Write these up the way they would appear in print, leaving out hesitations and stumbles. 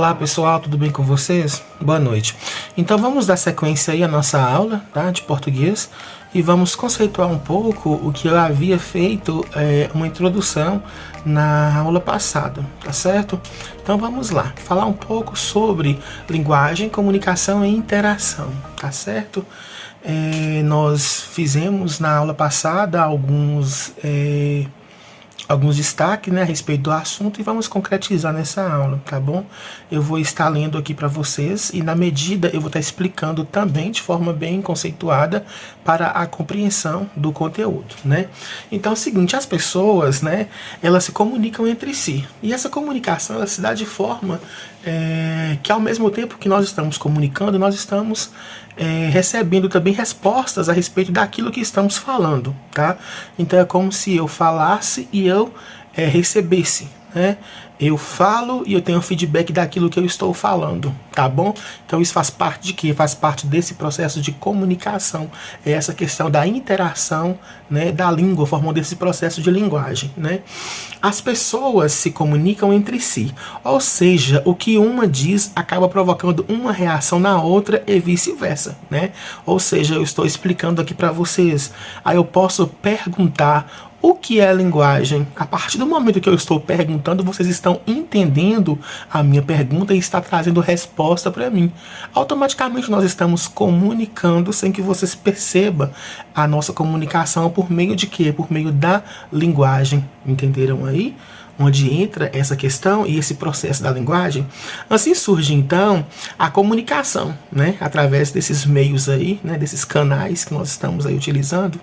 Olá pessoal, tudo bem com vocês? Boa noite. Então vamos dar sequência aí à nossa aula, tá, de português e vamos conceituar um pouco o que eu havia feito, uma introdução na aula passada, tá certo? Então vamos lá, falar um pouco sobre linguagem, comunicação e interação, tá certo? Nós fizemos na aula passada alguns destaques, né, a respeito do assunto e vamos concretizar nessa aula, tá bom? Eu vou estar lendo aqui para vocês e na medida eu vou estar explicando também de forma bem conceituada para a compreensão do conteúdo, né? Então é o seguinte, as pessoas, né, elas se comunicam entre si e essa comunicação ela se dá de forma que ao mesmo tempo que nós estamos comunicando, nós estamos recebendo também respostas a respeito daquilo que estamos falando, tá? Então é como se eu falasse e eu recebesse, né? Eu falo e eu tenho feedback daquilo que eu estou falando, tá bom? Então isso faz parte de quê? Faz parte desse processo de comunicação, é essa questão da interação, né, da língua, formando esse processo de linguagem, né? As pessoas se comunicam entre si, ou seja, o que uma diz acaba provocando uma reação na outra e vice-versa, né? Ou seja, eu estou explicando aqui para vocês, aí eu posso perguntar o que é linguagem? A partir do momento que eu estou perguntando, vocês estão entendendo a minha pergunta e está trazendo resposta para mim. Automaticamente nós estamos comunicando sem que vocês percebam a nossa comunicação por meio de quê? Por meio da linguagem. Entenderam aí? Onde entra essa questão e esse processo da linguagem. Assim surge então a comunicação, né, através desses meios aí, né, desses canais que nós estamos aí utilizando,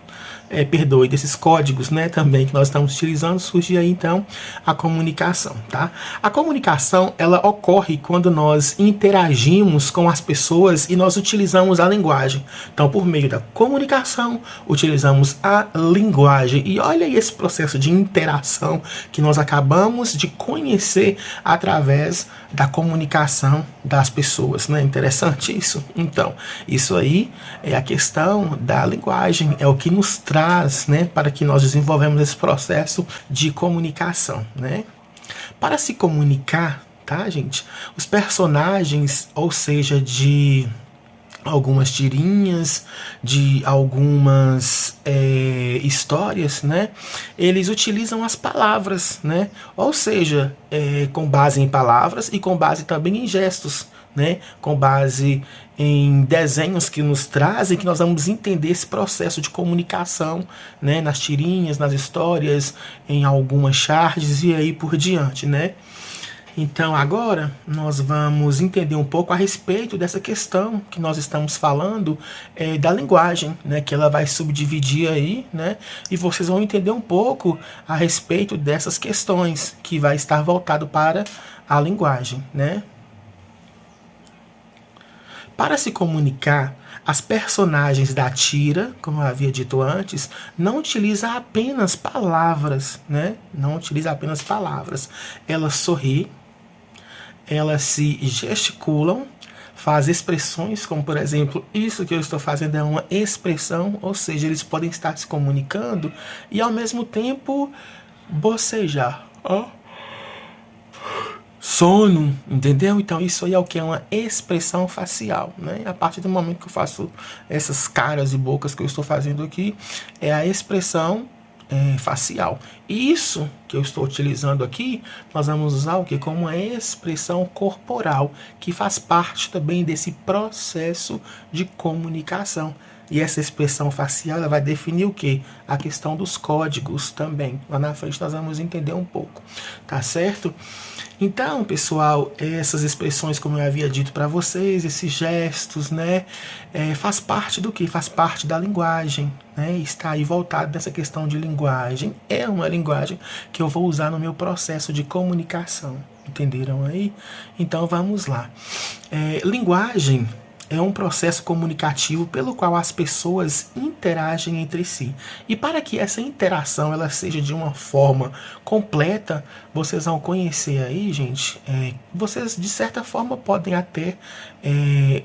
desses códigos, né, também que nós estamos utilizando, surge aí então a comunicação, tá? A comunicação ela ocorre quando nós interagimos com as pessoas e nós utilizamos a linguagem. Então, por meio da comunicação, utilizamos a linguagem. E olha aí esse processo de interação que nós acabamos de conhecer através da comunicação das pessoas, né? Interessante isso? Então, isso aí é a questão da linguagem, é o que nos traz, né, para que nós desenvolvemos esse processo de comunicação, né? Para se comunicar, tá, gente? Os personagens, ou seja, de algumas tirinhas, de algumas histórias, né? Eles utilizam as palavras, né? Ou seja, com base em palavras e com base também em gestos, né? Com base em desenhos que nos trazem, que nós vamos entender esse processo de comunicação, né? Nas tirinhas, nas histórias, em algumas charges e aí por diante, né? Então agora nós vamos entender um pouco a respeito dessa questão que nós estamos falando da linguagem, né, que ela vai subdividir aí, né, e vocês vão entender um pouco a respeito dessas questões que vai estar voltado para a linguagem, né. Para se comunicar, as personagens da tira, como eu havia dito antes, não utiliza apenas palavras, né, não utiliza apenas palavras, ela sorri, elas se gesticulam, faz expressões, como por exemplo, isso que eu estou fazendo é uma expressão, ou seja, eles podem estar se comunicando e ao mesmo tempo bocejar, ó, sono, entendeu? Então isso aí é o que? É uma expressão facial, né? A partir do momento que eu faço essas caras e bocas que eu estou fazendo aqui, é a expressão facial. Isso que eu estou utilizando aqui, nós vamos usar o que? Como uma expressão corporal, que faz parte também desse processo de comunicação. E essa expressão facial ela vai definir o que? A questão dos códigos também. Lá na frente nós vamos entender um pouco, tá certo? Então, pessoal, essas expressões, como eu havia dito para vocês, esses gestos, né, faz parte do que? Faz parte da linguagem, né? Está aí voltado nessa questão de linguagem. É uma linguagem que eu vou usar no meu processo de comunicação. Entenderam aí? Então, vamos lá. Linguagem é um processo comunicativo pelo qual as pessoas interagem entre si. E para que essa interação ela seja de uma forma completa, vocês vão conhecer aí, gente, vocês de certa forma podem até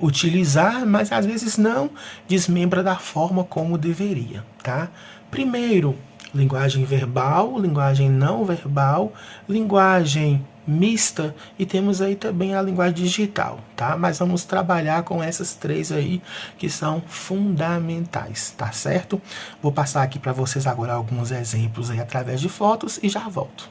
utilizar, mas às vezes não desmembra da forma como deveria, tá? Primeiro, linguagem verbal, linguagem não verbal, linguagem mista e temos aí também a linguagem digital, tá? Mas vamos trabalhar com essas três aí que são fundamentais, tá certo? Vou passar aqui para vocês agora alguns exemplos aí através de fotos e já volto.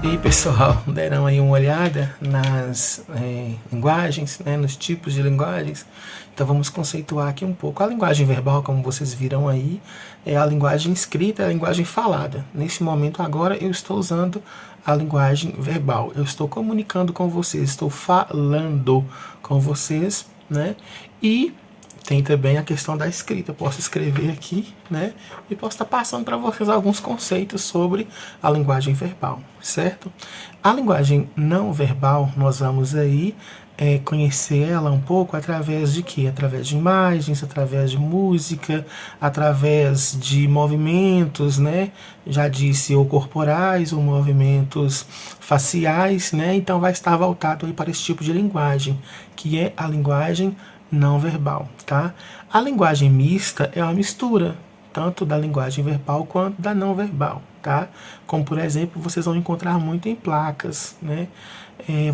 E pessoal, deram aí uma olhada nas linguagens, né, nos tipos de linguagens. Então vamos conceituar aqui um pouco. A linguagem verbal, como vocês viram aí, é a linguagem escrita, é a linguagem falada. Nesse momento agora eu estou usando a linguagem verbal. Eu estou comunicando com vocês, estou falando com vocês, né? E tem também a questão da escrita. Eu posso escrever aqui, né? E posso estar passando para vocês alguns conceitos sobre a linguagem verbal, certo? A linguagem não verbal, nós vamos aí conhecer ela um pouco através de quê? Através de imagens, através de música, através de movimentos, né? Já disse, ou corporais, ou movimentos faciais, né? Então vai estar voltado aí para esse tipo de linguagem, que é a linguagem não verbal, tá? A linguagem mista é uma mistura, tanto da linguagem verbal quanto da não verbal, tá? Como, por exemplo, vocês vão encontrar muito em placas, né?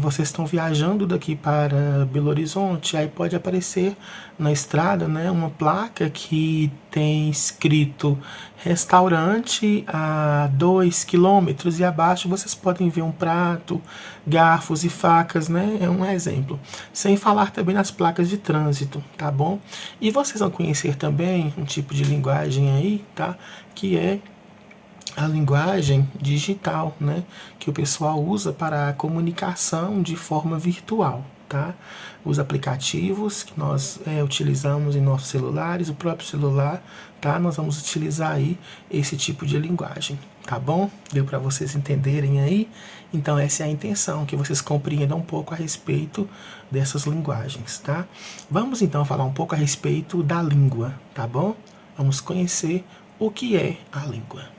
Vocês estão viajando daqui para Belo Horizonte, aí pode aparecer na estrada, né, uma placa que tem escrito restaurante a 2 quilômetros e abaixo vocês podem ver um prato, garfos e facas, né, é um exemplo. Sem falar também nas placas de trânsito, tá bom? E vocês vão conhecer também um tipo de linguagem aí, tá, que é a linguagem digital, né, que o pessoal usa para a comunicação de forma virtual, tá? Os aplicativos que nós utilizamos em nossos celulares, o próprio celular, tá? Nós vamos utilizar aí esse tipo de linguagem, tá bom? Deu para vocês entenderem aí? Então essa é a intenção, que vocês compreendam um pouco a respeito dessas linguagens, tá? Vamos então falar um pouco a respeito da língua, tá bom? Vamos conhecer o que é a língua.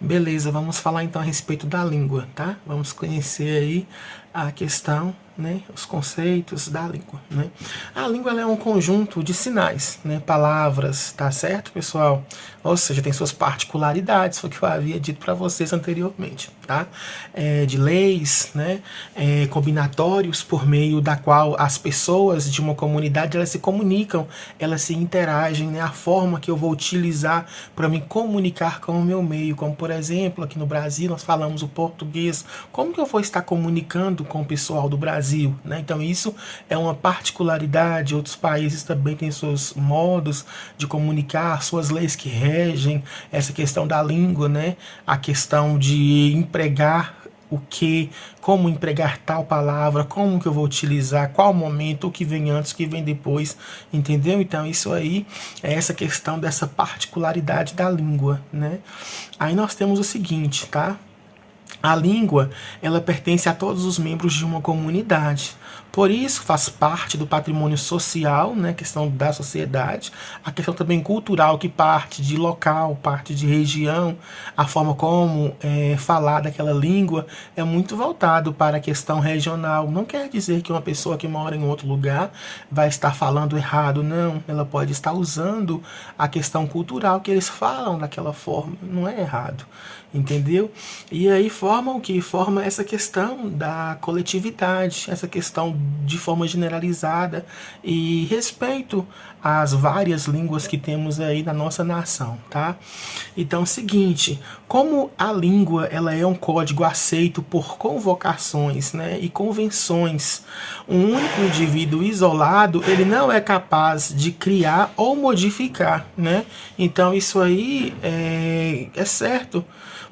Beleza, vamos falar então a respeito da língua, tá? Vamos conhecer aí a questão, né, os conceitos da língua, né? A língua ela é um conjunto de sinais, né, palavras, tá certo, pessoal? Ou seja, tem suas particularidades, foi o que eu havia dito para vocês anteriormente, tá? De leis, né, combinatórios por meio da qual as pessoas de uma comunidade elas se comunicam, elas se interagem, né? A forma que eu vou utilizar para me comunicar com o meu meio, como por exemplo, aqui no Brasil nós falamos o português, como que eu vou estar comunicando com o pessoal do Brasil, né? Então isso é uma particularidade, outros países também têm seus modos de comunicar, suas leis que regem essa questão da língua, né? A questão de empregar o que, como empregar tal palavra, como que eu vou utilizar, qual momento, o que vem antes, o que vem depois, entendeu? Então isso aí é essa questão dessa particularidade da língua, né? Aí nós temos o seguinte, tá? A língua, ela pertence a todos os membros de uma comunidade. Por isso faz parte do patrimônio social, né, a questão da sociedade, a questão também cultural, que parte de local, parte de região, a forma como falar daquela língua é muito voltado para a questão regional. Não quer dizer que uma pessoa que mora em outro lugar vai estar falando errado, não. Ela pode estar usando a questão cultural que eles falam daquela forma, não é errado, entendeu? E aí forma o que? Forma essa questão da coletividade, essa questão de forma generalizada e respeito às várias línguas que temos aí na nossa nação, tá? Então, é o seguinte, como a língua ela é um código aceito por convocações, né, e convenções, um único indivíduo isolado ele não é capaz de criar ou modificar, né? Então isso aí é certo.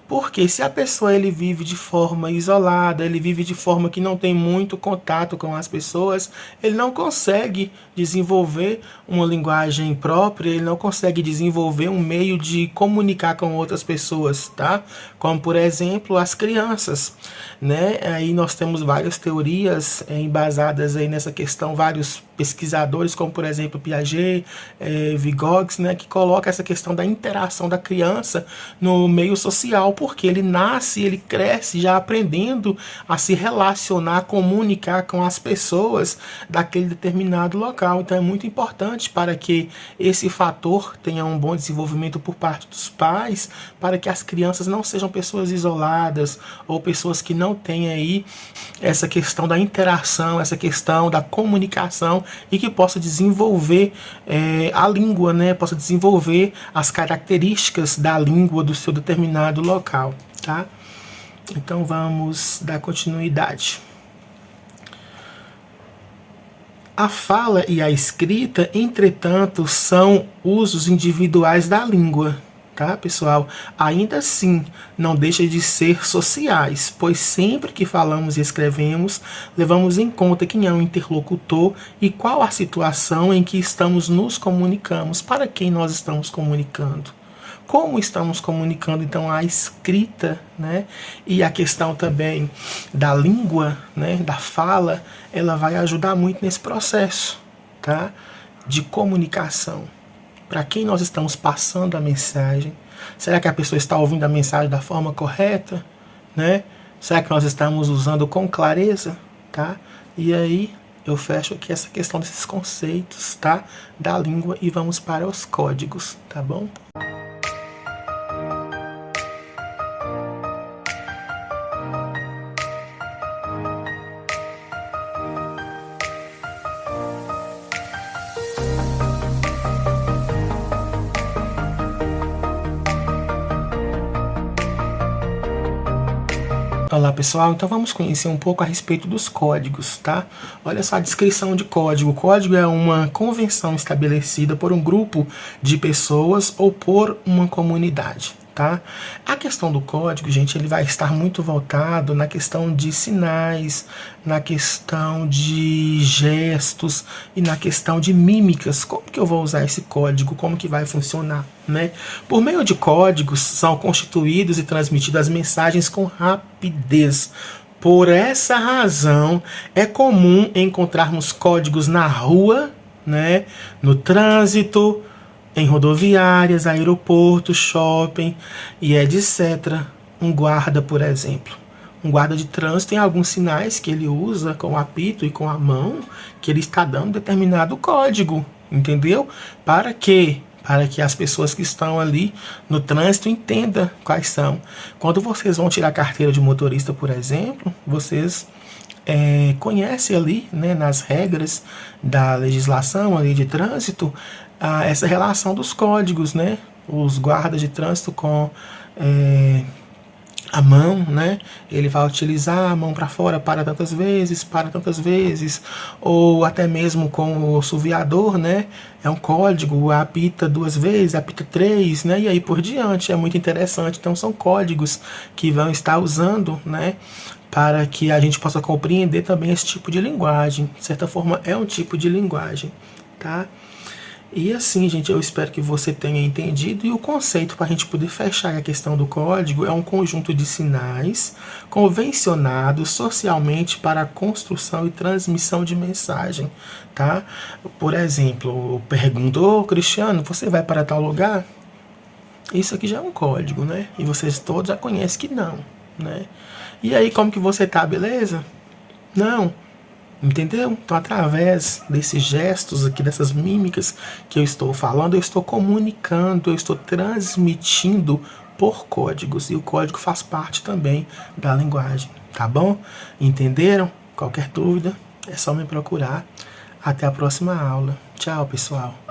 Porque se a pessoa ele vive de forma isolada, ele vive de forma que não tem muito contato com as pessoas, ele não consegue desenvolver uma linguagem própria, ele não consegue desenvolver um meio de comunicar com outras pessoas, tá? Como por exemplo as crianças, né? Aí nós temos várias teorias embasadas aí nessa questão, vários pesquisadores, como por exemplo Piaget, Vygotsky, né, que coloca essa questão da interação da criança no meio social, porque ele nasce, ele cresce já aprendendo a se relacionar, comunicar com as pessoas daquele determinado local. Então é muito importante para que esse fator tenha um bom desenvolvimento por parte dos pais, para que as crianças não sejam pessoas isoladas ou pessoas que não têm aí essa questão da interação, essa questão da comunicação e que possa desenvolver a língua, né? Possa desenvolver as características da língua do seu determinado local, tá? Então vamos dar continuidade. A fala e a escrita, entretanto, são usos individuais da língua, tá, pessoal? Ainda assim, não deixa de ser sociais, pois sempre que falamos e escrevemos, levamos em conta quem é o interlocutor e qual a situação em que estamos nos comunicamos, para quem nós estamos comunicando. Como estamos comunicando, então, a escrita, né, e a questão também da língua, né, da fala, ela vai ajudar muito nesse processo, tá, de comunicação. Para quem nós estamos passando a mensagem? Será que a pessoa está ouvindo a mensagem da forma correta, né? Será que nós estamos usando com clareza, tá? E aí eu fecho aqui essa questão desses conceitos, tá, da língua e vamos para os códigos, tá bom? Olá pessoal, então vamos conhecer um pouco a respeito dos códigos, tá? Olha só a descrição de código. O código é uma convenção estabelecida por um grupo de pessoas ou por uma comunidade, tá? A questão do código, gente, ele vai estar muito voltado na questão de sinais, na questão de gestos e na questão de mímicas. Como que eu vou usar esse código? Como que vai funcionar, né? Por meio de códigos são constituídos e transmitidas as mensagens com rapidez. Por essa razão, é comum encontrarmos códigos na rua, né, no trânsito, em rodoviárias, aeroportos, shopping e etc. Um guarda, por exemplo. Um guarda de trânsito tem alguns sinais que ele usa com o apito e com a mão, que ele está dando determinado código, entendeu? Para quê? Para que as pessoas que estão ali no trânsito entendam quais são. Quando vocês vão tirar a carteira de motorista, por exemplo, vocês conhecem ali, né, nas regras da legislação ali de trânsito, essa relação dos códigos, né? Os guardas de trânsito com a mão, né? Ele vai utilizar a mão para fora para tantas vezes, ou até mesmo com o suviador, né? É um código, apita 2 vezes, apita 3, né? E aí por diante, é muito interessante. Então são códigos que vão estar usando, né, para que a gente possa compreender também esse tipo de linguagem. De certa forma é um tipo de linguagem, tá? E assim, gente, eu espero que você tenha entendido. E o conceito, para a gente poder fechar a questão do código, é um conjunto de sinais convencionados socialmente para a construção e transmissão de mensagem, tá? Por exemplo, perguntou, Cristiano, você vai para tal lugar? Isso aqui já é um código, né? E vocês todos já conhecem que não, né? E aí, como que você tá, beleza? Não. Entendeu? Então, através desses gestos aqui, dessas mímicas que eu estou falando, eu estou comunicando, eu estou transmitindo por códigos. E o código faz parte também da linguagem, tá bom? Entenderam? Qualquer dúvida, é só me procurar. Até a próxima aula. Tchau, pessoal.